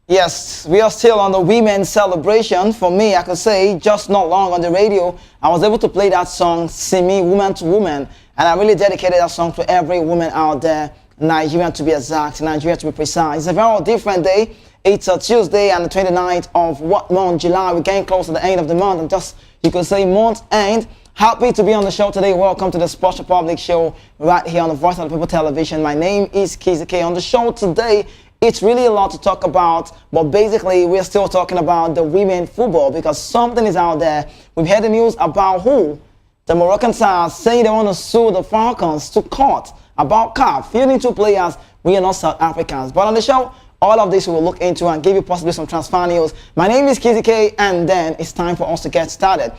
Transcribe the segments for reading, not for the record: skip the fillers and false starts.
Yes, we are still on the women's celebration. For me, I could say just not long on the radio, I was able to play that song, Simi, Woman to Woman. And I really dedicated that song to every woman out there, Nigerian to be exact, Nigeria to be precise. It's a very different day. It's a Tuesday and the 29th of what month? July. We're getting close to the end of the month. And just, you could say, month end. Happy to be on the show today. Welcome to the Sports Republic show right here on the Voice of the People television. My name is Kizzy K. On the show today, it's really a lot to talk about, but basically we're still talking about the women football because something is out there. We've heard the news about who? The Moroccan Stars saying they want to sue the Falcons to court about CAF. Fielding two players, we are not South Africans. But on the show, all of this we will look into and give you possibly some transfer news. My name is Kizzy K, and then it's time for us to get started.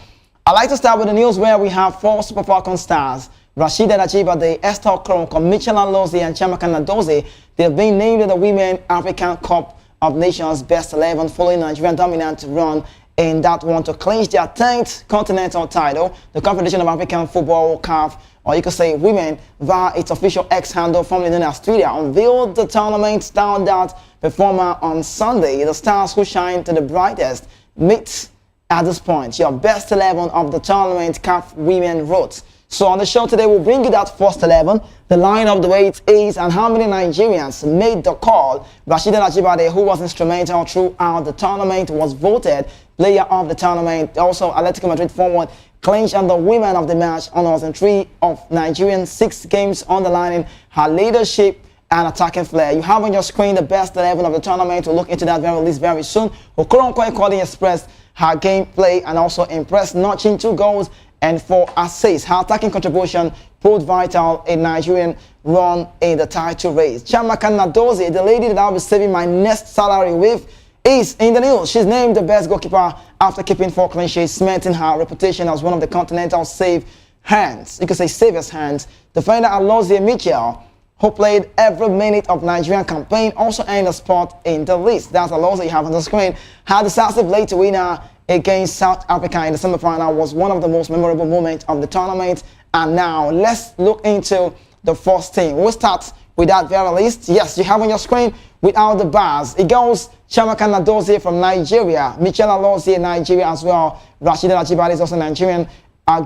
I'd like to start with the news where we have four Super Falcon stars. Rashida Ajibade, Esther Okoronkwo, Michelle Alozie, and Chiamaka Nnadozie. They've been named in the Women African Cup of Nations Best 11 following Nigerian dominant run in that one to clinch their 10th continental title. The Confederation of African Football, CAF, or you could say Women, via its official X handle, formerly known as Twitter, unveiled the tournament's standout performer on Sunday. The stars who shine to the brightest meet at this point your best 11 of the tournament, CAF Women wrote. So on the show today, we'll bring you that first 11, the lineup, the way it is, and how many Nigerians made the call. Rashida Ajibade, who was instrumental throughout the tournament, was voted player of the tournament. Also, Atletico Madrid forward clinched on the women of the match honors in 3 of Nigerian 6 games underlining her leadership and attacking flair. You have on your screen the best 11 of the tournament. We'll look into that very soon. Okoronkwo equally expressed her gameplay and also impressed, notching 2 goals and 4 assists. Her attacking contribution proved vital in Nigerian run in the title race. Chiamaka Nnadozie, the lady that I'll be saving my next salary with, is in the news. She's named the best goalkeeper after keeping 4 clean sheets, cementing her reputation as one of the continental save hands. You could say savers hands. Defender Alozie Mitchell, who played every minute of Nigerian campaign, also earned a spot in the list. That's Alozie you have on the screen. Her decisive late winner against South Africa in the semi-final was one of the most memorable moments of the tournament. And now let's look into the first team. We'll start with that very list. Yes, you have on your screen without the bars. It goes Chiamaka Nnadozie from Nigeria, Michelle Alozie, Nigeria as well. Rashida Ajibade is also Nigerian.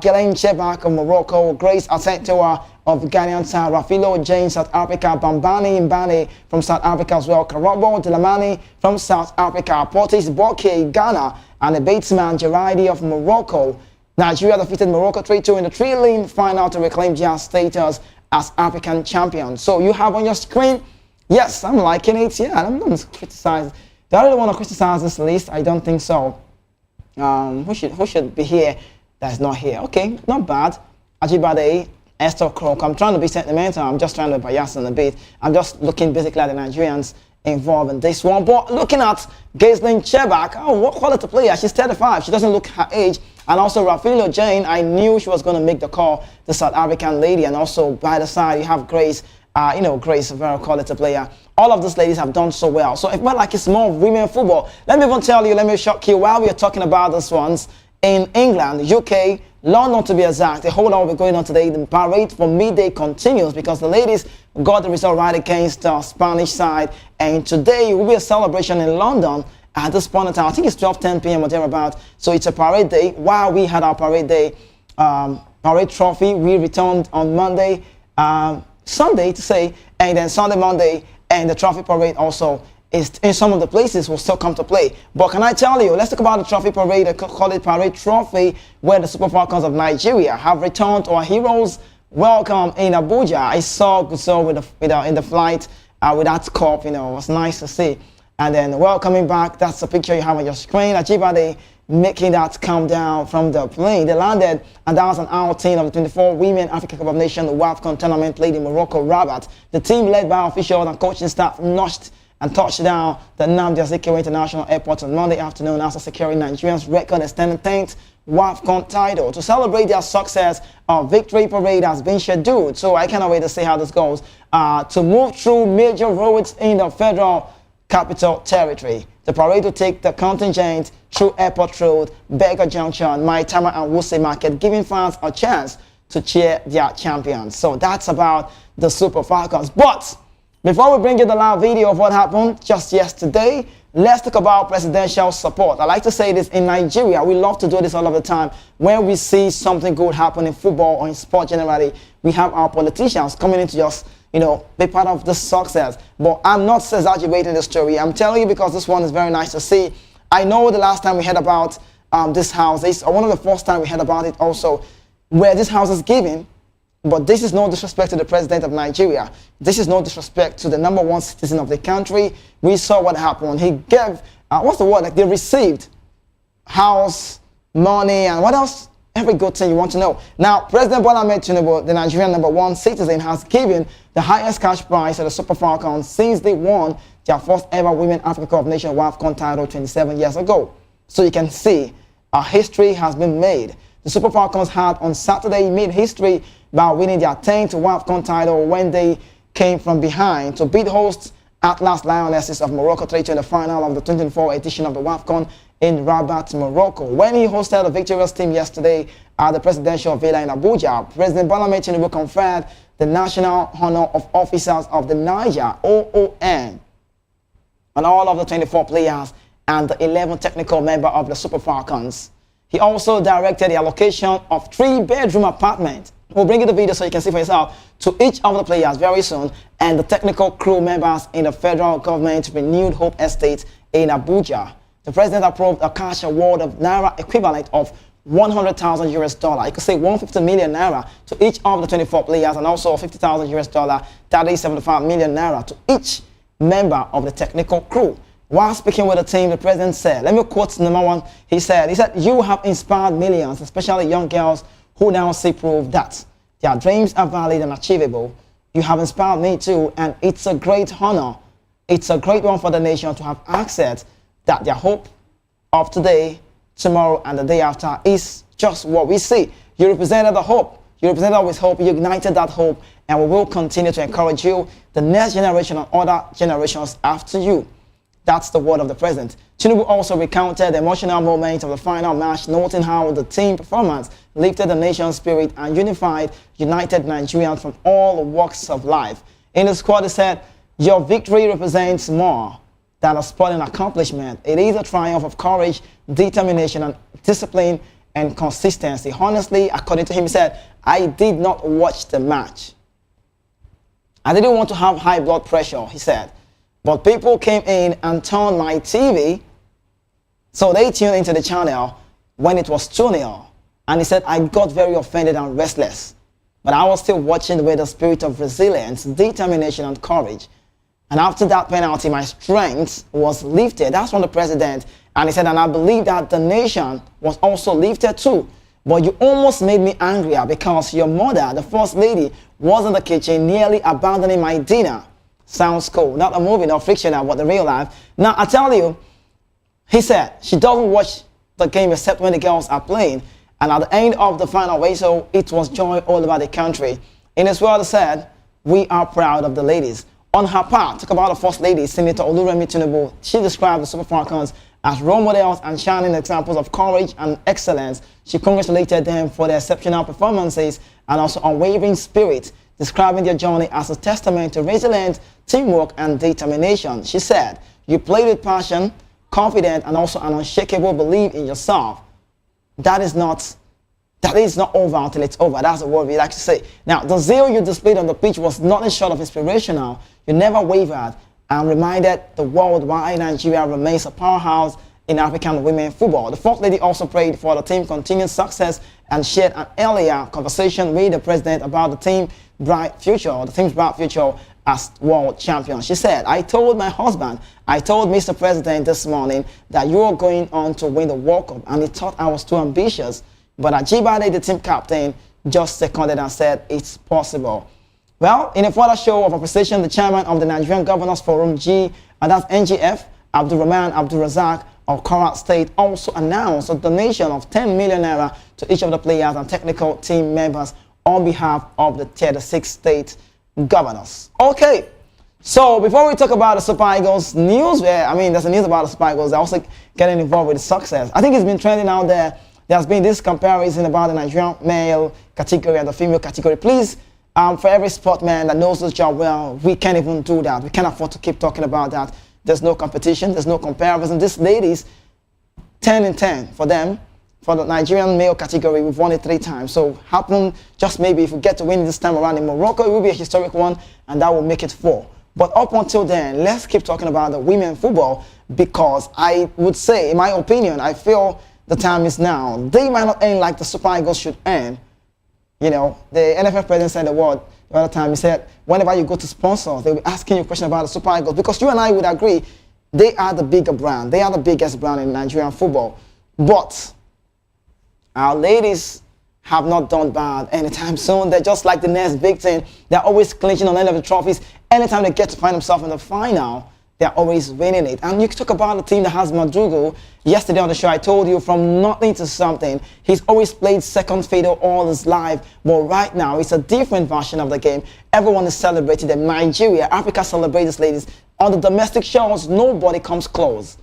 Galen Chebak of Morocco, Grace Asentewa of Ghanaian side, Rafilo Jane, South Africa, Bambani Mbane from South Africa as well, Karobo Dlamani from South Africa, Portis Boke, Ghana, and the Batesman Gerardi of Morocco. Nigeria defeated Morocco 3-2 in the 3-lane final to reclaim their status as African champions. So you have on your screen, yes, I'm liking it. Yeah, I'm going to criticize. Do I really want to criticize this list? I don't think so. Who should be here that's not here? Okay, not bad. Ajibade, Esther Okoronkwo. I'm trying to be sentimental. I'm just trying to be biased a bit. I'm just looking basically at the Nigerians involved in this one. But looking at Ghislaine Chebak, oh, what quality player. She's 35. She doesn't look her age. And also Rafilo Jane, I knew she was going to make the call, the South African lady. And also by the side, you have Grace. Grace, a very quality player. All of these ladies have done so well. So it felt like it's more women football. Let me even tell you, let me shock you, while we are talking about these ones, in England, UK, London to be exact, the whole lot will be going on today. The parade for midday continues because the ladies got the result right against the Spanish side. And today will be a celebration in London at this point in time. I think it's 12:10 p.m. or thereabout. So it's a parade day. While we had our parade day, parade trophy, we returned on Monday, Sunday to say, and then Sunday, Monday, and the trophy parade also is in some of the places will still come to play. But can I tell you, let's talk about the trophy parade, I call it Parade Trophy, where the Super Falcons of Nigeria have returned to our heroes' welcome in Abuja. I saw Guso in the flight with that cup, it was nice to see. And then welcoming back, that's the picture you have on your screen. Ajibade making that come down from the plane. They landed, and that was an outing of the 24 Women African Cup of Nations Wafcon tournament played in Morocco, Rabat. The team led by officials and coaching staff notched and touched down the Nnamdi Azikiwe International Airport on Monday afternoon after securing Nigeria's record extending 10th Wafcon title. To celebrate their success, a victory parade has been scheduled. So I cannot wait to see how this goes. To move through major roads in the Federal Capital Territory. The parade will take the contingent through Airport Road, Berger Junction, Maitama and Wuse Market, giving fans a chance to cheer their champions. So that's about the Super Falcons. But before we bring you the live video of what happened just yesterday, let's talk about presidential support. I like to say this in Nigeria. We love to do this all of the time. When we see something good happen in football or in sport generally, we have our politicians coming in to just, be part of the success. But I'm not exaggerating the story. I'm telling you because this one is very nice to see. I know the last time we heard about this house, one of the first time we heard about it also, where this house is given. But this is no disrespect to the president of Nigeria. This is no disrespect to the #1 citizen of the country. We saw what happened. He gave, what's the word? Like they received house, money, and what else? Every good thing you want to know. Now, President Bola Ahmed Tinubu, the Nigerian #1 citizen, has given the highest cash prize to the Super Falcons since they won their first ever Women Africa Cup of Nations Wafcon title 27 years ago. So you can see a history has been made. The Super Falcons had on Saturday made history by winning their 10th Wafcon title when they came from behind to beat hosts Atlas Lionesses of Morocco 3-2 in the final of the 2024 edition of the Wafcon in Rabat, Morocco. When he hosted the victorious team yesterday at the presidential villa in Abuja, President Bola Ahmed Tinubu conferred the National Honor of Officers of the Niger, OON, on all of the 24 players and the 11 technical members of the Super Falcons. He also directed the allocation of 3-bedroom apartments. We'll bring you the video so you can see for yourself to each of the players very soon and the technical crew members in the federal government renewed Hope Estate in Abuja. The president approved a cash award of Naira equivalent of 100,000 US dollar. You could say 150 million Naira to each of the 24 players and also 50,000 US dollar, that is 75 million Naira to each member of the technical crew. While speaking with the team, the president said, let me quote #1, he said, you have inspired millions, especially young girls who now see proof that their dreams are valid and achievable. You have inspired me too, and it's a great honor. It's a great one for the nation to have access that their hope of today, tomorrow, and the day after is just what we see. You represented the hope. You represented always hope. You ignited that hope, and we will continue to encourage you, the next generation and other generations after you. That's the word of the president. Tinubu also recounted the emotional moment of the final match, noting how the team performance lifted the nation's spirit and united Nigerians from all walks of life. In the squad, he said, your victory represents more than a sporting accomplishment. It is a triumph of courage, determination, and discipline and consistency. Honestly, according to him, he said, I did not watch the match. I didn't want to have high blood pressure, he said. But people came in and turned my TV, so they tuned into the channel when it was 2-0. And he said, I got very offended and restless. But I was still watching with a spirit of resilience, determination, and courage. And after that penalty, my strength was lifted. That's from the president. And he said, and I believe that the nation was also lifted too. But you almost made me angrier because your mother, the first lady, was in the kitchen nearly abandoning my dinner. Sounds cool. Not a movie, not fictional, but the real life. Now, I tell you, he said, she doesn't watch the game except when the girls are playing. And at the end of the final whistle, it was joy all over the country. In his words, said, we are proud of the ladies. On her part, talk about the first lady, Senator Oluremi Tinubu. She described the Super Falcons as role models and shining examples of courage and excellence. She congratulated them for their exceptional performances and also unwavering spirit, describing their journey as a testament to resilience, teamwork, and determination. She said, you played with passion, confidence, and also an unshakable belief in yourself. That is not over until it's over. That's the word we like to say. Now, the zeal you displayed on the pitch was nothing short of inspirational. You never wavered and reminded the world why Nigeria remains a powerhouse in African women football. The First Lady also prayed for the team's continued success and shared an earlier conversation with the president about the team's bright future as world champions. She said, I told my husband, I told Mr. President this morning that you are going on to win the World Cup, and he thought I was too ambitious. But Ajibade, the team captain, just seconded and said it's possible. Well, in a further show of appreciation, the chairman of the Nigerian Governors Forum G, and that's NGF, Abdulrahman Abdulrazak of Kwara State, also announced a donation of 10 million naira to each of the players and technical team members on behalf of the 36 state governors. Okay, so before we talk about the Super Eagles news, there's a news about the Super Eagles. They're also getting involved with the success. I think it's been trending out there. There's been this comparison about the Nigerian male category and the female category. Please, for every sportman that knows this job well, we can't even do that. We can't afford to keep talking about that. There's no competition. There's no comparison. These ladies, 10 in 10 for them. For the Nigerian male category, we've won it 3 times. So happen just maybe if we get to win this time around in Morocco, it will be a historic one, and that will make it 4. But up until then, let's keep talking about the women football, because I would say, in my opinion, I feel the time is now. They might not end like the Super Eagles should end. You know, the NFF president said the word the other time. He said, whenever you go to sponsors, they'll be asking you a question about the Super Eagles, because you and I would agree, they are the bigger brand. They are the biggest brand in Nigerian football. But our ladies have not done bad anytime soon. They're just like the next big thing. They're always clinching on any of the trophies. Anytime they get to find themselves in the final, they're always winning it. And you talk about the team that has Madugu. Yesterday on the show, I told you from nothing to something. He's always played second fiddle all his life. But right now, it's a different version of the game. Everyone is celebrating them. Nigeria, Africa celebrates these ladies. On the domestic shows, nobody comes close.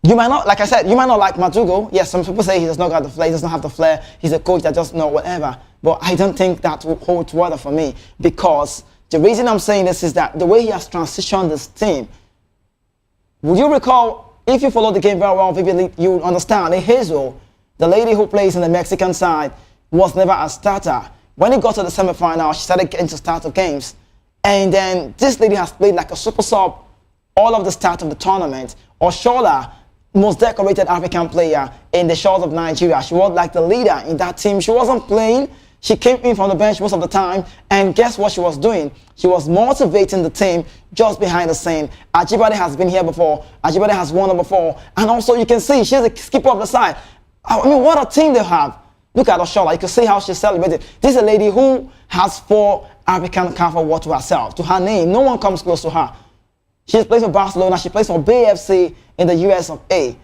You might not, like I said, you might not like Madugu. Yes, some people say he does not got the flair, he does not have the flair. He's a coach that just know whatever. But I don't think that will hold water for me, because the reason I'm saying this is that the way he has transitioned this team. Would you recall, if you follow the game very well, vividly, you would understand. In Hazel, the lady who plays in the Mexican side, was never a starter. When he got to the semi-final, she started getting to start of games. And then this lady has played like a super sub all of the start of the tournament. Oshola, most decorated African player in the shores of Nigeria. She was like the leader in that team. She wasn't playing. She came in from the bench most of the time, and guess what she was doing? She was motivating the team just behind the scene. Ajibade has been here before. Ajibade has won it before. And also you can see she's the skipper of the side. I mean, what a team they have. Look at Oshola. You can see how she celebrated. This is a lady who has 4 African CAF awards to herself, to her name. No one comes close to her. She plays for Barcelona. She plays for BFC in the US of A.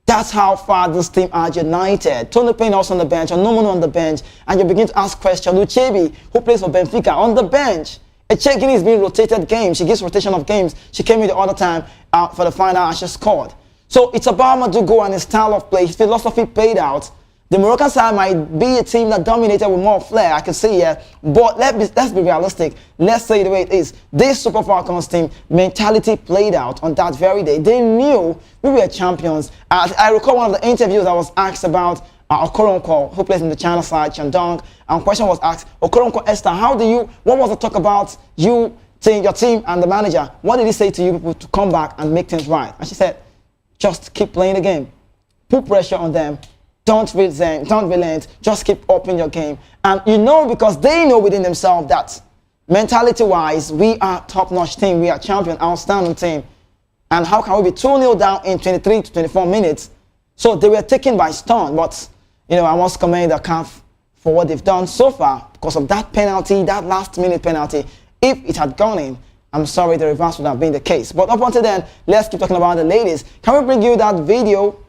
That's how far this team are united. Tony Payne also on the bench, Onomunu on the bench, and you begin to ask questions. Uchebi, who plays for Benfica, on the bench. Echegini is being rotated games. She gives rotation of games. She came in the other time for the final and she scored. So it's about Madugu and his style of play. His philosophy paid out. The Moroccan side might be a team that dominated with more flair, I can see here. But let's be realistic. Let's say it the way it is. This Super Falcons team mentality played out on that very day. They knew we were champions. I recall one of the interviews I was asked about Okoronkwo, who plays in the China side, Chandong. And question was asked, Okoronkwo Esther, what was the talk about your team and the manager? What did he say to you people to come back and make things right? And she said, just keep playing the game. Put pressure on them. Don't relent, just keep upping your game. And you know, because they know within themselves that mentality-wise, we are top-notch team, we are champion, outstanding team. And how can we be 2-0 down in 23 to 24 minutes? So they were taken by storm, but you know, I must commend the CAF for what they've done so far because of that penalty, that last-minute penalty. If it had gone in, I'm sorry, the reverse would have been the case. But up until then, let's keep talking about the ladies. Can we bring you that video?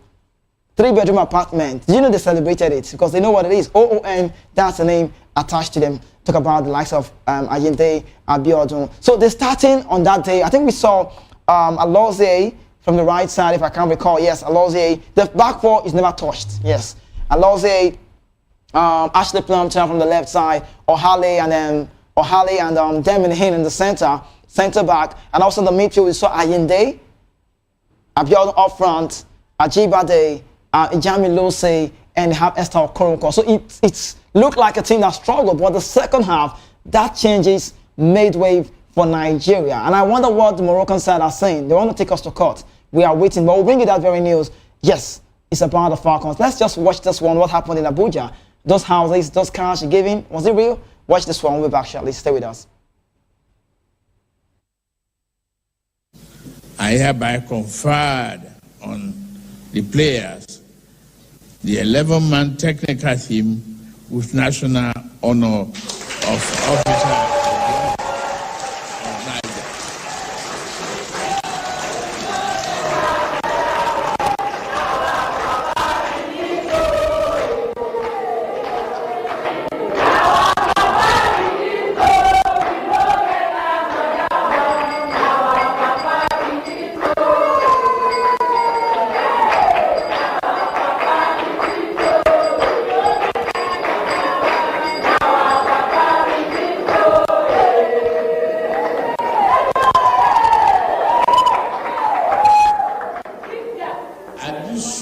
3-bedroom apartment. Did you know they celebrated it? Because they know what it is. OON, that's the name attached to them. Talk about the likes of Ayinde, Abiodun. So they're starting on that day. I think we saw Alozie from the right side, if I can recall. Yes, Alozie. The back 4 is never touched. Yes. Alozie, Ashley Plumter from the left side, Ohale and Demin in the center back. And also in the midfield, we saw Ayinde, Abiodun up front, Ajibade, Ijami Lose, and have Esther Okoronkwo. So it's looked like a team that struggled, but the second half, that changes made way for Nigeria. And I wonder what the Moroccan side are saying. They want to take us to court. We are waiting, but we'll bring you that very news. Yes, it's about the Falcons. Let's just watch this one, what happened in Abuja. Those houses, those cars you're giving, was it real? Watch this one, we'll be back shortly. Stay with us. I hereby conferred on the players the 11-man technical team with national honor of officer.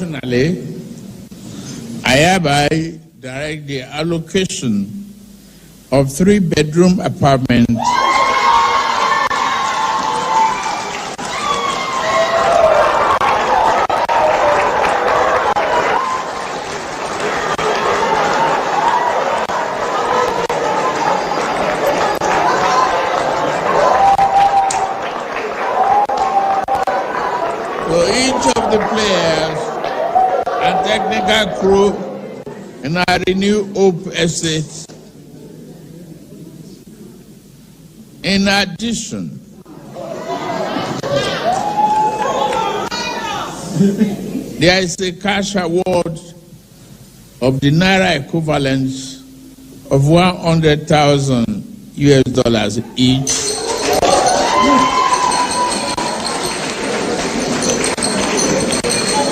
Additionally, I hereby direct the allocation of 3-bedroom apartments to each of the players and technical crew in our Renew Hope Estate. In addition, there is a cash award of the Naira equivalent of 100,000 US dollars each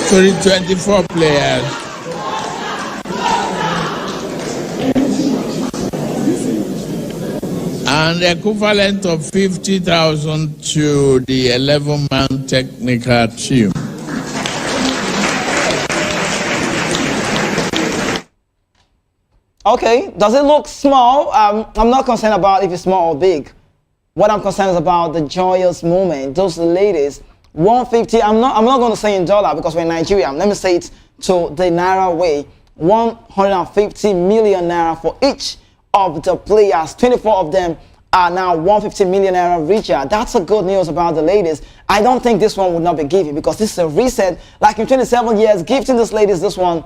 to the 24 players. And the equivalent of 50,000 to the 11-man technical team. Okay, does it look small? I'm not concerned about if it's small or big. What I'm concerned is about the joyous moment. Those ladies, 150. I'm not going to say in dollar because we're in Nigeria. Let me say it to the Naira way. 150 million Naira for each of the players. 24 of them are now 150 million Naira richer. That's a good news about the ladies. I don't think this one would not be given because this is a reset. Like in 27 years, gifting these ladies this one.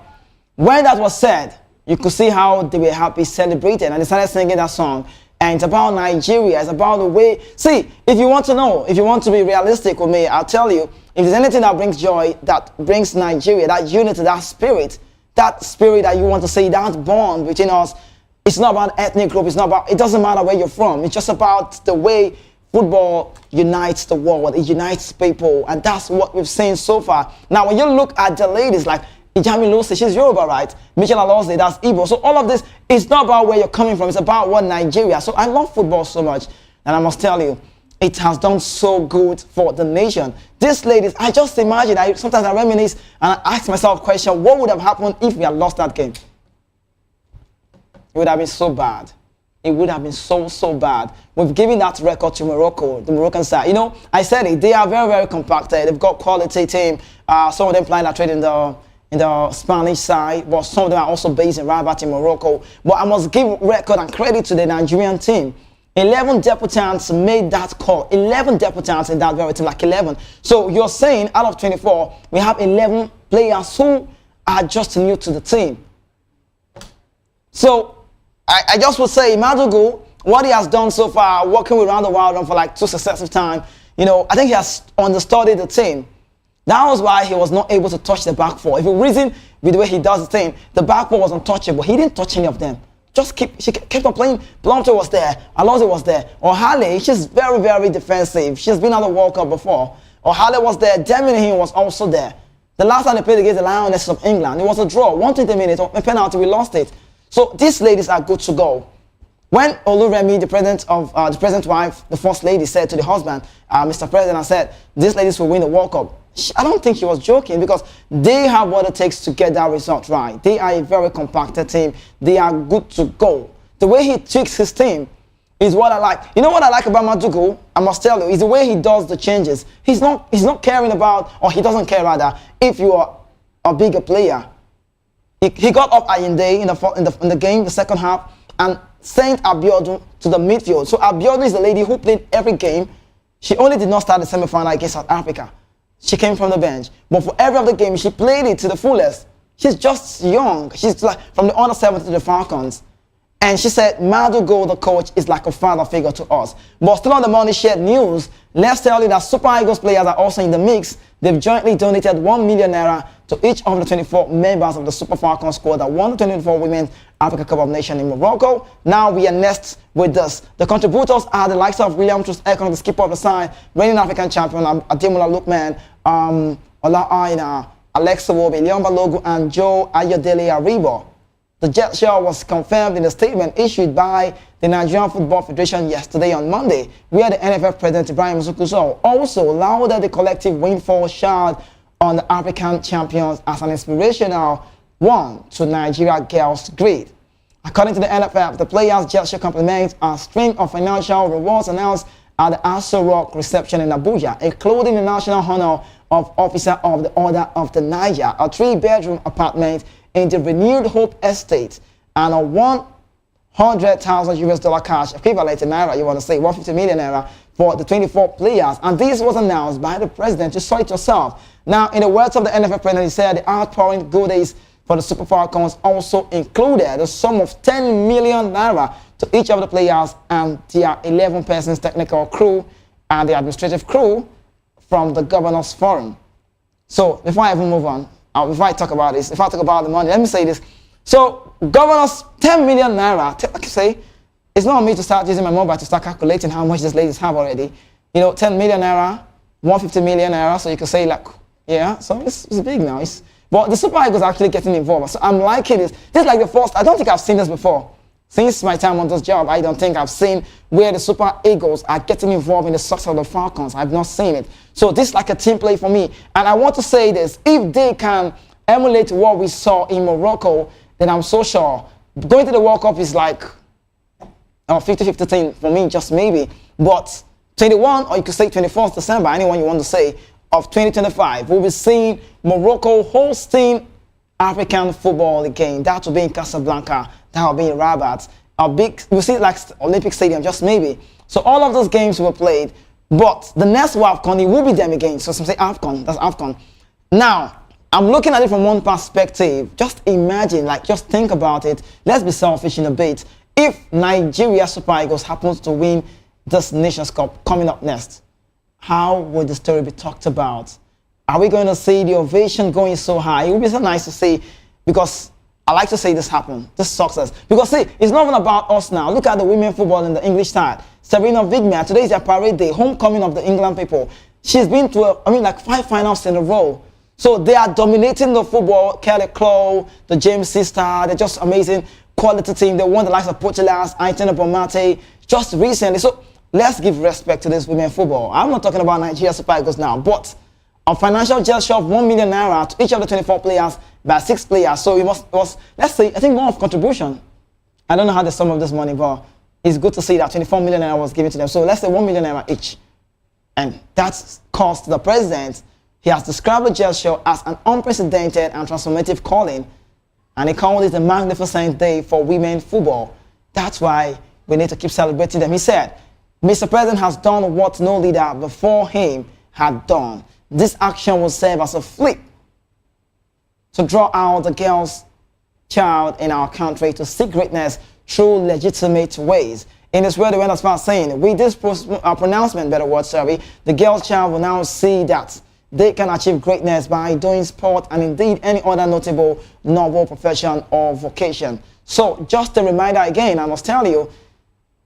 When that was said, you could see how they were happy, celebrating, and they started singing that song. And it's about Nigeria. It's about the way. See, if you want to know, if you want to be realistic with me, I'll tell you, if there's anything that brings joy, that brings Nigeria, that unity, that spirit that you want to see, that bond between us, it's not about ethnic group. It's not about, it doesn't matter where you're from. It's just about the way football unites the world. It unites people. And that's what we've seen so far. Now, when you look at the ladies, like Ijami Lucy, she's Yoruba, right? Michelle Alonso, that's Igbo. So all of this, it's not about where you're coming from. It's about what Nigeria. So I love football so much. And I must tell you, it has done so good for the nation. These ladies, I just imagine, sometimes I reminisce and I ask myself a question, what would have happened if we had lost that game? It would have been so bad. It would have been so bad. We've given that record to Morocco, the Moroccan side. You know, I said it, they are very compacted. They've got quality team. Some of them playing that trade in the Spanish side, but some of them are also based in Rabat in Morocco. But I must give record and credit to the Nigerian team. 11 debutants made that call. 11 debutants in that very team, like 11. So you're saying out of 24, we have 11 players who are just new to the team. So I just would say, Madugu, what he has done so far, working with Round the Wild for like 2 successive times, you know, I think he has understudied the team. That was why he was not able to touch the back four. If you reason with the way he does the thing, the back four was untouchable. He didn't touch any of them. She kept on playing. Blomter was there. Alonso was there. Ohale, she's very defensive. She's been on the World Cup before. Ohale was there. Deminihin was also there. The last time they played against the Lionesses of England, it was a draw. 120 minutes, a penalty, we lost it. So these ladies are good to go. When Oluremi, the president's wife, the first lady, said to the husband, Mr. President, I said, these ladies will win the World Cup. I don't think she was joking because they have what it takes to get that result right. They are a very compacted team. They are good to go. The way he tweaks his team is what I like. You know what I like about Madugu? I must tell you, is the way he does the changes. He's not caring about, or he doesn't care rather, if you are a bigger player. He got off Ayinde in the game, the second half, and sent Abiodun to the midfield. So Abiodun is the lady who played every game. She only did not start the semi-final against South Africa. She came from the bench. But for every other game, she played it to the fullest. She's just young. She's like from the under 7 to the Falcons. And she said, Madugu, the coach, is like a father figure to us. But still on the Money Shared News, let's tell you that Super Eagles players are also in the mix. They've jointly donated 1 million naira to each of the 24 members of the Super Falcons squad that won the 2024 Women's Africa Cup of Nations in Morocco. Now we are next with this. The contributors are the likes of William Trust-Ekong, the skipper of the side, reigning African champion, Ademola Lookman, Ola Aina, Alexa Wobi, Leon Balogu, and Joe Ayodele Aribo. The jet show was confirmed in a statement issued by the Nigerian Football Federation yesterday on Monday, where the NFF president Ibrahim Zukuso also lauded the collective windfall shout on the African champions as an inspirational one to Nigeria girls' grade. According to the NFF, the players gesture compliments a string of financial rewards announced at the Aso Rock reception in Abuja, including the national honor of Officer of the Order of the Niger, a 3-bedroom apartment in the renewed Hope Estate, and a 100,000 US dollar cash equivalent in naira, you want to say 150 million naira for the 24 players. And this was announced by the president. You saw it yourself. Now, in the words of the NFF president, he said the outpouring goodies for the Super Falcons also included a sum of 10 million naira to each of the players and their 11 persons technical crew and the administrative crew from the Governors Forum. So before I even move on, before I talk about this, if I talk about the money, let me say this. So governors, 10 million naira, like I say, it's not on me to start using my mobile to start calculating how much these ladies have already. You know, 10 million naira, 150 million naira, so you can say like, yeah, so it's big now. But the Super Eagles are actually getting involved. So I'm liking this. This is like the first, I don't think I've seen this before. Since my time on this job, I don't think I've seen where the Super Eagles are getting involved in the success of the Falcons. I've not seen it. So this is like a team play for me. And I want to say this, if they can emulate what we saw in Morocco, then I'm so sure going to the World Cup is like a 50-50 thing for me, just maybe. But 21, or you could say 21st December, anyone you want to say, of 2025, we'll be seeing Morocco hosting African football again. That will be in Casablanca. That will be in Rabat. We'll see it like Olympic Stadium, just maybe. So all of those games were played. But the next Wafcon, it will be them again. So some say AFCON, that's AFCON. Now, I'm looking at it from one perspective. Just imagine, like, just think about it. Let's be selfish in a bit. If Nigeria Super Eagles happens to win this Nations Cup coming up next, how would the story be talked about? Are we going to see the ovation going so high? It would be so nice to see, because I like to see this happen, this success. Because see, it's not even about us now. Look at the women football in the English side. Serena Wigman, today is their parade day, homecoming of the England people. She's been to, like 5 finals in a row. So they are dominating the football. Kelly Clough, the James sister, they're just amazing quality team. They won the likes of Portulas, Aitana Bomate, just recently. So let's give respect to this women football. I'm not talking about Nigeria Super Eagles now, but a financial gesture of 1 million naira to each of the 24 players by 6 players. So it was, let's say, I think more of contribution. I don't know how they sum of this money, but it's good to see that 24 million naira was given to them. So let's say 1 million naira each. And that's cost the president. He has described the gesture as an unprecedented and transformative calling, and he called it a magnificent day for women football. That's why we need to keep celebrating them. He said, Mr. President has done what no leader before him had done. This action will serve as a flip to draw out the girl's child in our country to seek greatness through legitimate ways. In this way, they went as far as saying, with this pronouncement, the girl's child will now see that they can achieve greatness by doing sport and indeed any other notable novel profession or vocation. So just a reminder again, I must tell you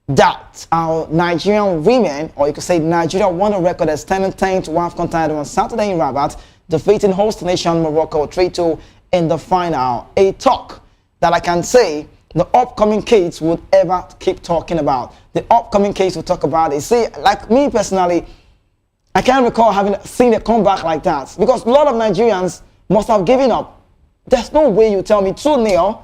that our Nigerian women, or you could say Nigeria, won a record as standing 10th Wafcon title on Saturday in Rabat, defeating host nation Morocco 3-2 in the final. A talk that I can say the upcoming kids would ever keep talking about. The upcoming kids will talk about it. See, like me personally, I can't recall having seen a comeback like that, because a lot of Nigerians must have given up. There's no way you tell me 2-0,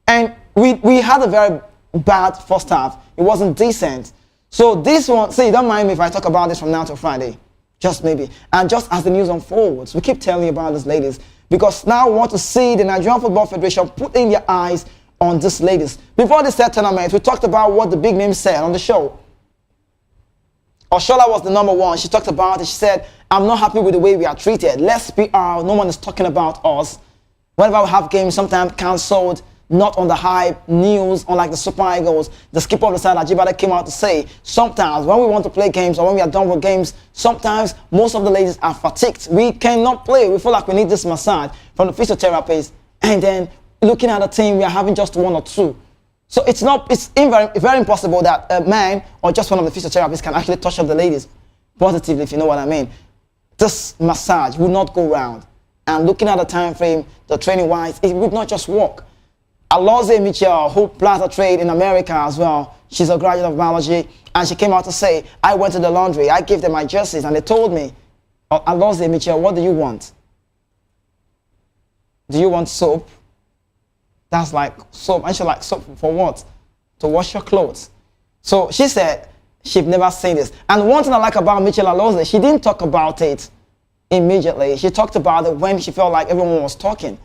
and we had a very bad first half. It wasn't decent. So this one, see, don't mind me if I talk about this from now to Friday, just maybe. And just as the news unfolds, we keep telling you about these ladies, because now we want to see the Nigerian Football Federation put in their eyes on these ladies. Before the set tournament, we talked about what the big names said on the show. Oshola was the number one. She talked about it. She said, I'm not happy with the way we are treated. Less PR. No one is talking about us. Whenever we have games, sometimes cancelled, not on the hype news, unlike the Super Eagles. The skipper of the side, Ajibade, came out to say, sometimes when we want to play games or when we are done with games, sometimes most of the ladies are fatigued. We cannot play. We feel like we need this massage from the physiotherapist. And then looking at the team, we are having just 1 or 2. So it's very impossible that a man or just one of the physiotherapists can actually touch up the ladies positively, if you know what I mean. This massage would not go round. And looking at the time frame, the training-wise, it would not just work. Alozie Mitchell, who plans a trade in America as well, she's a graduate of biology, and she came out to say, I went to the laundry, I gave them my jerseys, and they told me, Alozie Mitchell, what do you want? do you want soap? That's like soap. And she's like, soap for what? To wash your clothes. So she said she'd never seen this. And one thing I like about Michelle Alozie, she didn't talk about it immediately. She talked about it when she felt like everyone was talking.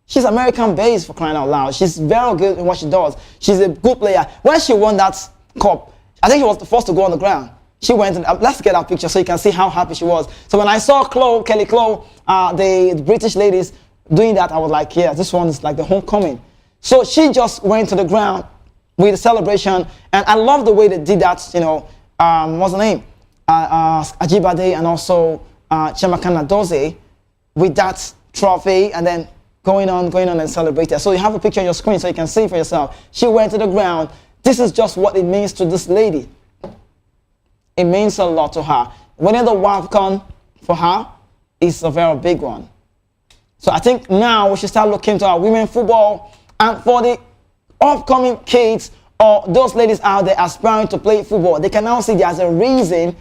She's American-based, for crying out loud. She's very good in what she does. She's a good player. When she won that cup, I think she was the first to go on the ground. She went and let's get that picture so you can see how happy she was. So when I saw Kelly Clow, the British ladies doing that, I was like, yeah, this one is like the homecoming. So she just went to the ground with the celebration, and I love the way they did that. You know, what's the name? Ajibade and also Chiamaka Nnadozie with that trophy, and then going on and celebrating. So you have a picture on your screen so you can see for yourself. She went to the ground. This is just what it means to this lady. It means a lot to her. Winning the Wafcon for her is a very big one. So I think now we should start looking to our women football, and for the upcoming kids or those ladies out there aspiring to play football, they can now see there's a reason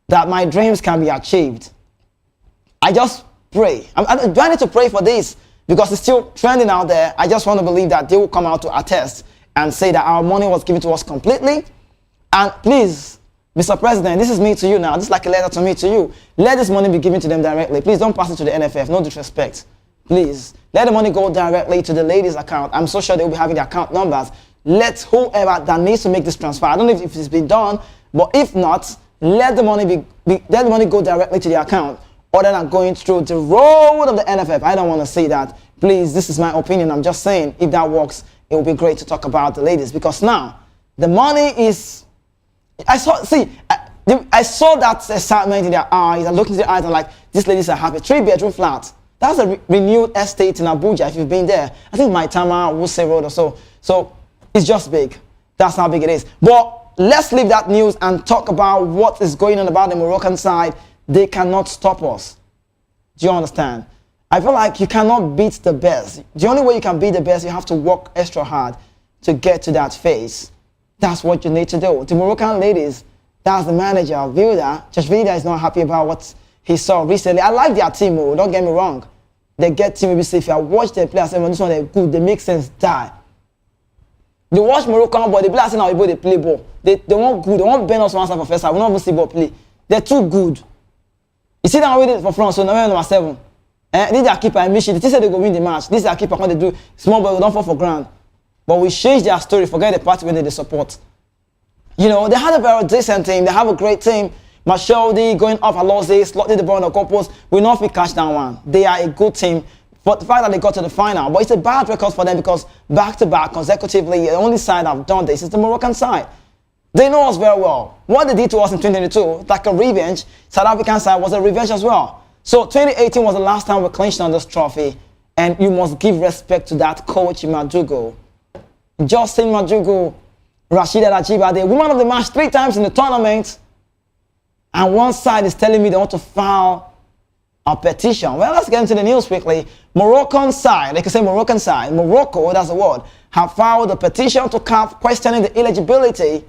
that my dreams can be achieved. I just pray. Do I need to pray for this? Because it's still trending out there. I just want to believe that they will come out to attest and say that our money was given to us completely. And please, Mr. President, this is me to you now. This is like a letter to me to you. Let this money be given to them directly. Please don't pass it to the NFF. No disrespect. Please. Let the money go directly to the ladies' account. I'm so sure they will be having the account numbers. Let whoever that needs to make this transfer. I don't know if it's been done, but if not, let the money let the money go directly to the account, other than going through the road of the NFF. I don't want to say that. Please, this is my opinion. I'm just saying, if that works, it will be great to talk about the ladies, because now the money is. I saw that excitement in their eyes. I looked into their eyes and like, these ladies are happy. 3-bedroom flat. That's a renewed estate in Abuja. If you've been there, I think Maitama, Wuse Road or so. So it's just big. That's how big it is. But let's leave that news and talk about what is going on about the Moroccan side. They cannot stop us. Do you understand? I feel like you cannot beat the best. The only way you can beat the best, you have to work extra hard to get to that phase. That's what you need to do. The Moroccan ladies, that's the manager, Vilda. Josh Vilda is not happy about what he saw recently. I like their team, don't get me wrong. They get team, maybe say, if I watch their players, this one they're good, they make sense, die. They watch Moroccan ball, they play as how they play ball. They want good, they want Ben us one side for first half. We don't even see ball play. They're too good. You see that with it for France, so number 7. This is their keeper, I miss it. They said they go win the match. This is their keeper, when they do small ball, we don't fall for ground. But we change their story, forget the party when they support. You know, they had a very decent team. They have a great team. Mashaldi going off Alozie, slotting the ball in the corpus. We know if we catch that one. They are a good team. But the fact that they got to the final, but it's a bad record for them because back-to-back, consecutively, the only side that have done this is the Moroccan side. They know us very well. What they did to us in 2022, like a revenge, South African side was a revenge as well. So 2018 was the last time we clinched on this trophy, and you must give respect to that coach, Madugu. Justin Madugu, Rashida Ajibade, the woman of the match 3 times in the tournament, and one side is telling me they want to file a petition. Well, let's get into the news quickly. Moroccan side, like I say Moroccan side, Morocco, that's the word, have filed a petition to CAF questioning the eligibility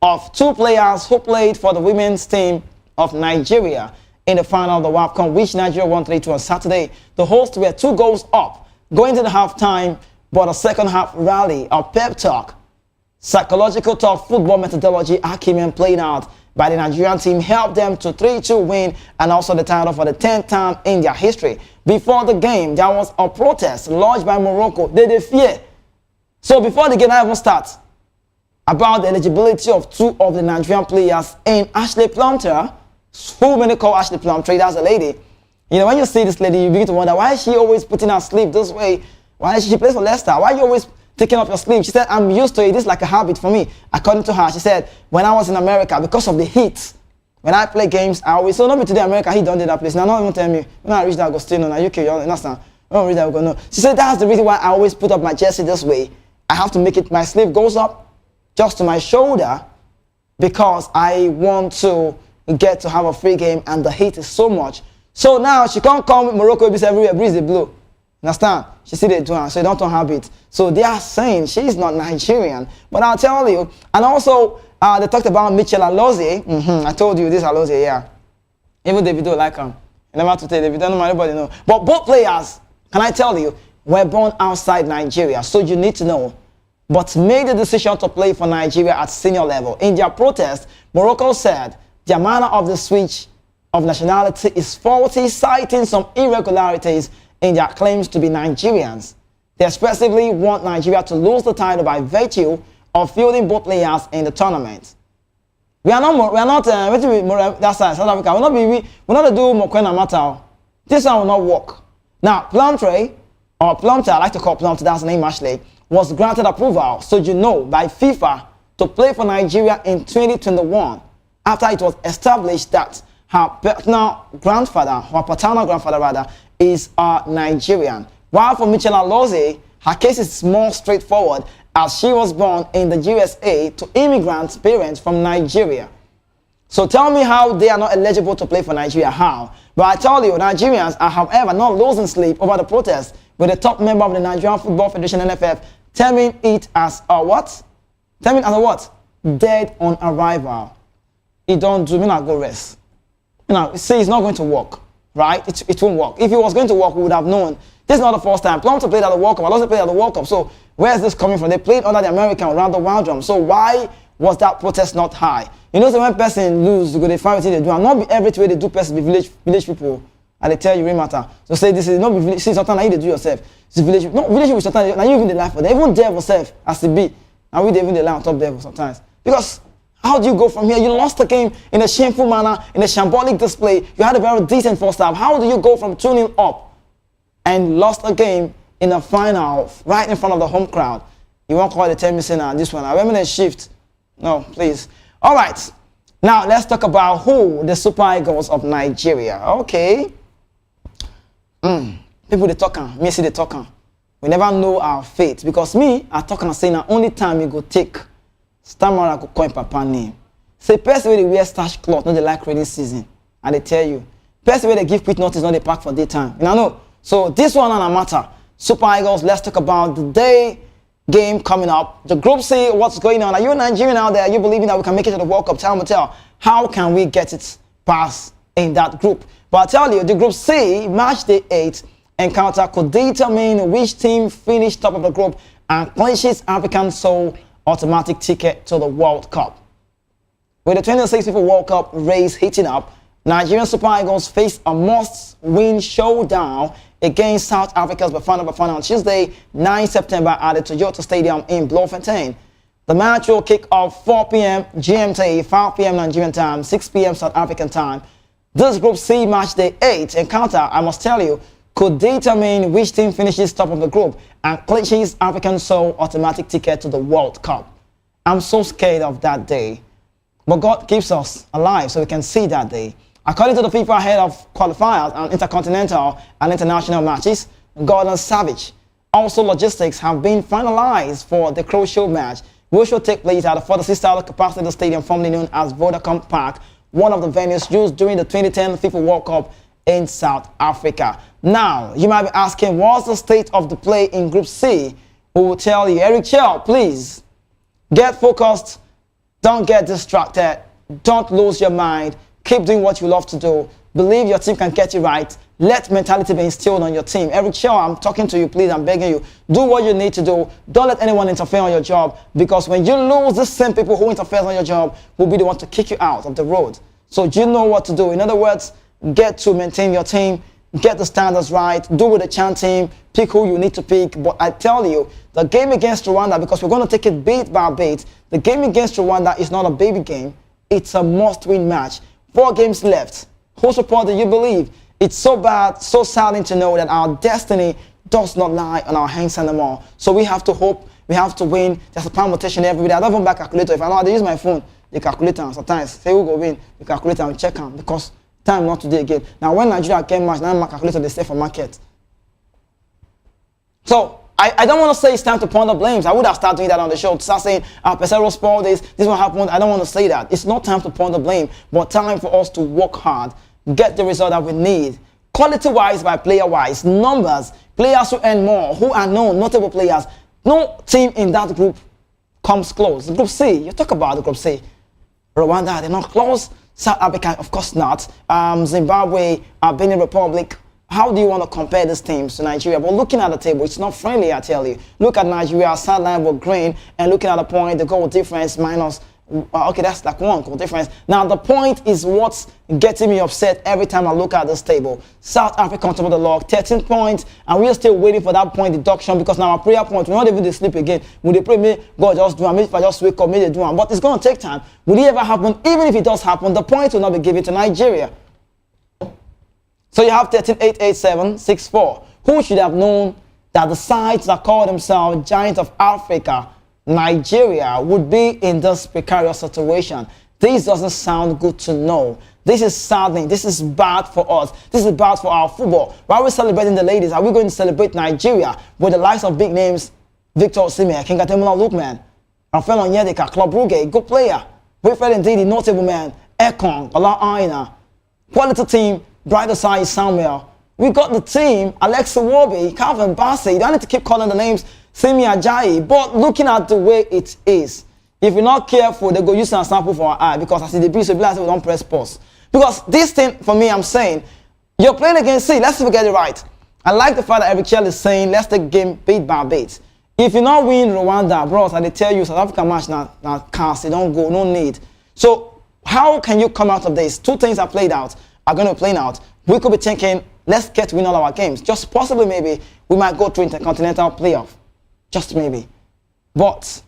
of 2 players who played for the women's team of Nigeria in the final of the Wafcon, which Nigeria won 3-2 on Saturday. The hosts were 2 goals up going to the halftime, but a second half rally, a pep talk, psychological talk, football methodology acumen played out by the Nigerian team helped them to 3-2 win and also the title for the 10th time in their history. Before the game, there was a protest lodged by Morocco. They fear. So before the game even starts, about the eligibility of 2 of the Nigerian players in Ashley Plumtree, who many call Ashley Plumtree, that's a lady. You know, when you see this lady, you begin to wonder, why is she always putting her sleeve this way? Why is she plays for Leicester? Why are you always taking off your sleeve? She said, I'm used to it. This is like a habit for me. According to her, she said, when I was in America, because of the heat, when I play games, I always, so not be today America, he don't do that place. Now, not even tell me, when I reach that, I go still no, now UK, you understand? When I reach that, I go no. She said, that's the reason why I always put up my jersey this way. I have to make it, my sleeve goes up just to my shoulder because I want to get to have a free game and the heat is so much. So now she can't come Morocco, it's everywhere, breeze the blue. Understand? She see they do her, so they don't turn habit. So they are saying she's not Nigerian. But I'll tell you, and also they talked about Michelle Alozie. I told you this Alozie, yeah. Even Davido like him. You never have to tell Davido, nobody know. But both players can I tell you, were born outside Nigeria, so you need to know, but made the decision to play for Nigeria at senior level. In their protest, Morocco said their manner of the switch of nationality is faulty, citing some irregularities in their claims to be Nigerians. They expressively want Nigeria to lose the title by virtue of fielding both players in the tournament. That's South Africa. We're not do Mokwena Matao. This one will not work. Now, Plumtree, I like to call Plumtree, that's the name actually, was granted approval, so you know, by FIFA to play for Nigeria in 2021 after it was established that her paternal grandfather is a Nigerian. While for Michela Loze, her case is more straightforward as she was born in the USA to immigrant parents from Nigeria. So tell me how they are not eligible to play for Nigeria, how? But I tell you, Nigerians are, however, not losing sleep over the protest, with the top member of the Nigerian Football Federation, NFF, terming it as a what? Terming as a what? Dead on arrival. It don't do me not go rest. You know, see, it's not going to work, right? It won't work. If it was going to work, we would have known. This is not the first time. Plum to play at the World Cup. I also played at the World Cup. So where is this coming from? They played under the American around the Wildrum. So why was that protest not high? You know, so when person lose, they find what they do. And not be every way they do person be village people. And they tell you, matter. So say this is not be village. See, sometimes like you they do yourself. It's village. No, village people sometimes. Now you even the life for them. Even devil self as to be. And we even the lie on top devil sometimes. Because how do you go from here? You lost the game in a shameful manner, in a shambolic display. You had a very decent first half. How do you go from 2-0 up and lost a game in a final right in front of the home crowd? You won't call it the 10 missing on this one. I remember the shift. No, please. All right. Now let's talk about who the Super Eagles of Nigeria. Okay. People they talking, me see they talking. We never know our fate because me, I talk and say now only time you go take. Stammer go coin papa name. Say person wey dey wear starch cloth, not they like rainy season. And they tell you. Person wey they give quick notice, not they pack for daytime. You know? So this one on a matter. Super Eagles, let's talk about the day game coming up. The Group C, what's going on? Are you a Nigerian out there? Are you believing that we can make it to the World Cup? Time will tell. How can we get it past in that group? But I tell you, the Group C, match day 8 encounter could determine which team finished top of the group and clinches African sole automatic ticket to the World Cup. With the 2026 FIFA World Cup race heating up, Nigerian Super Eagles face a must-win showdown against South Africa's Bafana on Tuesday, 9 September at the Toyota Stadium in Bloemfontein. The match will kick off 4 p.m. GMT, 5 p.m. Nigerian time, 6 p.m. South African time. This Group C match day 8 encounter, I must tell you, could determine which team finishes top of the group and clinches African sole automatic ticket to the World Cup. I'm so scared of that day. But God keeps us alive so we can see that day. According to the FIFA head of qualifiers and intercontinental and international matches, Gordon Savage, also logistics have been finalized for the crucial match, which will take place at the 46,000 capacity stadium formerly known as Vodacom Park, one of the venues used during the 2010 FIFA World Cup in South Africa. Now, you might be asking, what's the state of the play in Group C? We will tell you. Eric Chell, please, get focused, don't get distracted, don't lose your mind, keep doing what you love to do, believe your team can get it right, let mentality be instilled on your team. Eric Chell, I'm talking to you, please, I'm begging you, do what you need to do, don't let anyone interfere on your job, because when you lose, the same people who interfere on your job will be the one to kick you out of the road. So you know what to do. In other words, get to maintain your team, get the standards right, do with the Chan team, pick who you need to pick. But I tell you, the game against Rwanda, because we're going to take it beat by beat, the game against Rwanda is not a baby game. It's a must-win match. 4 games left. Whose support do you believe? It's so bad, so saddening to know that our destiny does not lie on our hands anymore. So we have to hope, we have to win. There's a permutation every day. I don't even buy a calculator. If I know how to use my phone, the calculator sometimes say who go win, the calculator and check them because time not today again. Now when Nigeria get match, now my calculator they stay for market. So I don't want to say it's time to point the blames. I would have started doing that on the show. To start saying, Pesero spoiled this one happened. I don't want to say that. It's not time to point the blame, but time for us to work hard, get the result that we need. Quality-wise by player-wise, numbers, players who earn more, who are known, notable players. No team in that group comes close. Group C, you talk about the Group C. Rwanda, they're not close. South Africa, of course not. Zimbabwe, Benin Republic, how do you want to compare these teams to Nigeria? But looking at the table, it's not friendly, I tell you. Look at Nigeria, sideline with green, and looking at the point, the goal difference minus, okay, that's like 1 goal difference. Now, the point is what's getting me upset every time I look at this table. South Africa on top of the log, 13 points, and we're still waiting for that point deduction because now our prayer point, we're not even to sleep again. Will they pray, me, God just do it, maybe if I just wake up, maybe they do it. But it's going to take time. Will it ever happen? Even if it does happen, the point will not be given to Nigeria. So you have 13, 8, 8, 7, 6, 4. Who should have known that the sides that call themselves Giants of Africa, Nigeria, would be in this precarious situation? This doesn't sound good to know. This is saddening. This is bad for us. This is bad for our football. While we're celebrating the ladies, are we going to celebrate Nigeria with the likes of big names? Victor Osimhen, King Ademola Lookman, Rafael Onyedika, Club Brugge, good player. Wilfred Ndidi, notable man. Ekong, Ola Aina. Quality team. Brighter side Samuel. We got the team, Alexa Iwobi, Calvin Bassey. You don't need to keep calling the names Simi Ajayi. But looking at the way it is, if we're not careful, they go use a sample for our eye because I see the beat, so we don't press pause. Because this thing, for me, I'm saying, you're playing against C. Let's see if we get it right. I like the fact that Eric Chell is saying, let's take game beat by beat. If you not win Rwanda, bros, and they tell you South Africa match now cast, they don't go, no need. So how can you come out of this? Two things are played out. Are going to play out. We could be thinking, let's get to win all our games. Just possibly, maybe, we might go to intercontinental playoff. Just maybe. But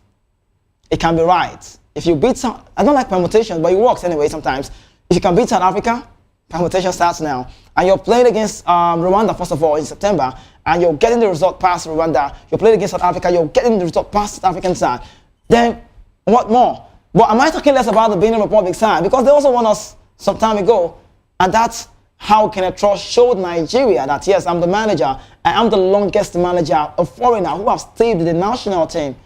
it can be right. If you beat some, I don't like permutations, but it works anyway sometimes. If you can beat South Africa, permutation starts now. And you're playing against Rwanda, first of all, in September, and you're getting the result past Rwanda. You're playing against South Africa, you're getting the result past South African side. Then, what more? But am I talking less about the Benin Republic side? Because they also won us some time ago. And that's how Kenneth Trust showed Nigeria that, yes, I'm the manager. I am the longest manager, a foreigner who has stayed with the national team.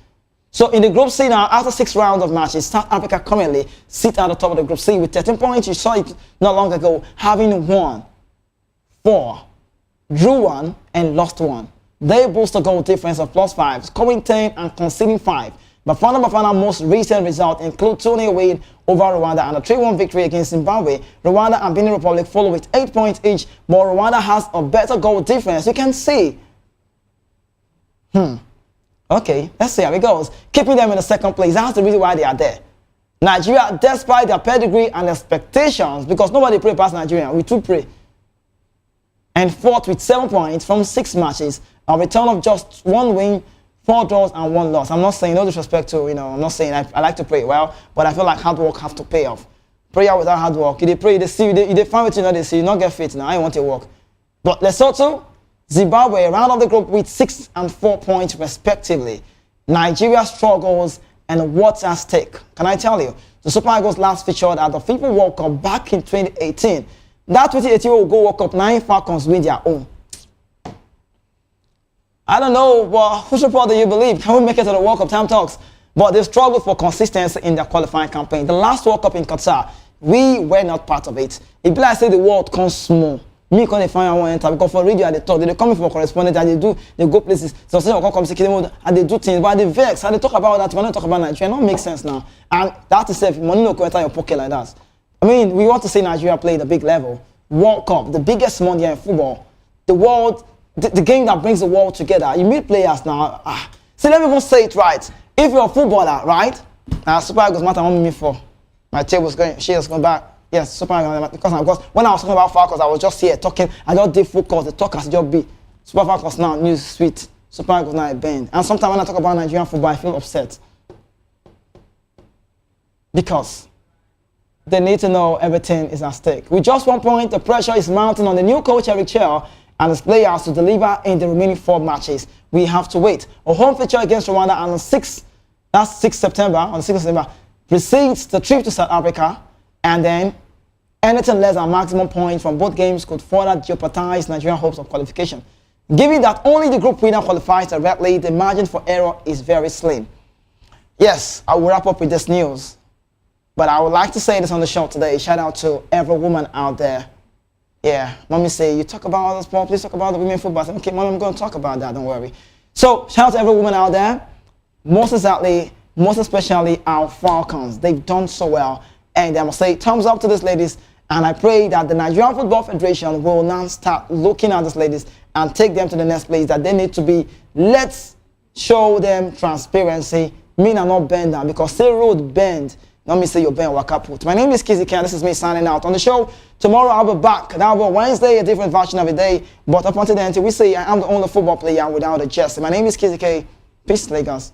So in the Group C now, after 6 rounds of matches, South Africa currently sit at the top of the Group C with 13 points. You saw it not long ago, having won 4, drew 1, and lost 1. They boast a goal difference of +5, scoring 10 and conceding 5. Bafana most recent result include 2-0 win over Rwanda and a 3-1 victory against Zimbabwe. Rwanda and Benin Republic follow with 8 points each, but Rwanda has a better goal difference. You can see. Okay, let's see how it goes. Keeping them in the second place. That's the reason why they are there. Nigeria, despite their pedigree and expectations, because nobody pray past Nigeria, we too pray. And fourth with 7 points from 6 matches. A return of just 1 win, 4 draws and 1 loss. I'm not saying, no disrespect to, I'm not saying I like to pray well, but I feel like hard work has to pay off. Prayer without hard work. You pray, they see, you find what you know, they see, you not get fit now. I want to work. But Lesotho, Zimbabwe round of the group with 6 and 4 points respectively. Nigeria struggles and what's at stake? Can I tell you? The Super Eagles last featured at the FIFA World Cup back in 2018. That 2018 World Cup, 9 Falcons win their own. I don't know, but whose report do you believe? Can we make it to the World Cup? Time talks. But they struggled for consistency in their qualifying campaign. The last World Cup in Qatar, we were not part of it. It be like say the world comes small. Me can't find one enter because for radio they talk, they come in for correspondent and they go places. So say come and they do things, but they vex and they talk about that. We're not talk about Nigeria. It don't make sense now. And that is if money no go enter your pocket like that. I mean, we want to see Nigeria play at a big level. World Cup, the biggest money in football. The world. The game that brings the world together. You meet players now. See, let me even say it right. If you're a footballer, right? Super Eagles matter one minute for. My table's going, shares going back. Yes, Super Eagles. Because when I was talking about Falcons, I was just here talking. I just did focus. The talk has just be. Super Falcons now, news sweet. Super Eagles now a bend. And sometimes when I talk about Nigerian football, I feel upset. Because they need to know everything is at stake. With just 1 point, the pressure is mounting on the new coach, Eric Chell, and his players to deliver in the remaining 4 matches. We have to wait. A home feature against Rwanda on the 6th, that's 6th September, on the 6th of September, precedes the trip to South Africa, and then anything less than maximum points from both games could further jeopardize Nigerian hopes of qualification. Given that only the group winner qualifies directly, the margin for error is very slim. Yes, I will wrap up with this news, but I would like to say this on the show today. Shout out to every woman out there. Yeah, mommy say, you talk about all the sport, please talk about the women football. I said, okay, mom, I'm going to talk about that, don't worry. So, shout out to every woman out there. Most especially our Falcons. They've done so well. And I must say, thumbs up to these ladies. And I pray that the Nigerian Football Federation will now start looking at these ladies and take them to the next place that they need to be. Let's show them transparency. Me and not bend down, because say road bend. Let me say your bend waka put. My name is Kizzy Ken. This is me signing out. On the show tomorrow, I'll be back. That'll be Wednesday, a different version of a day. But up until then, until we say I am the only football player without a jersey. My name is Kizzy K. Peace, Lagos.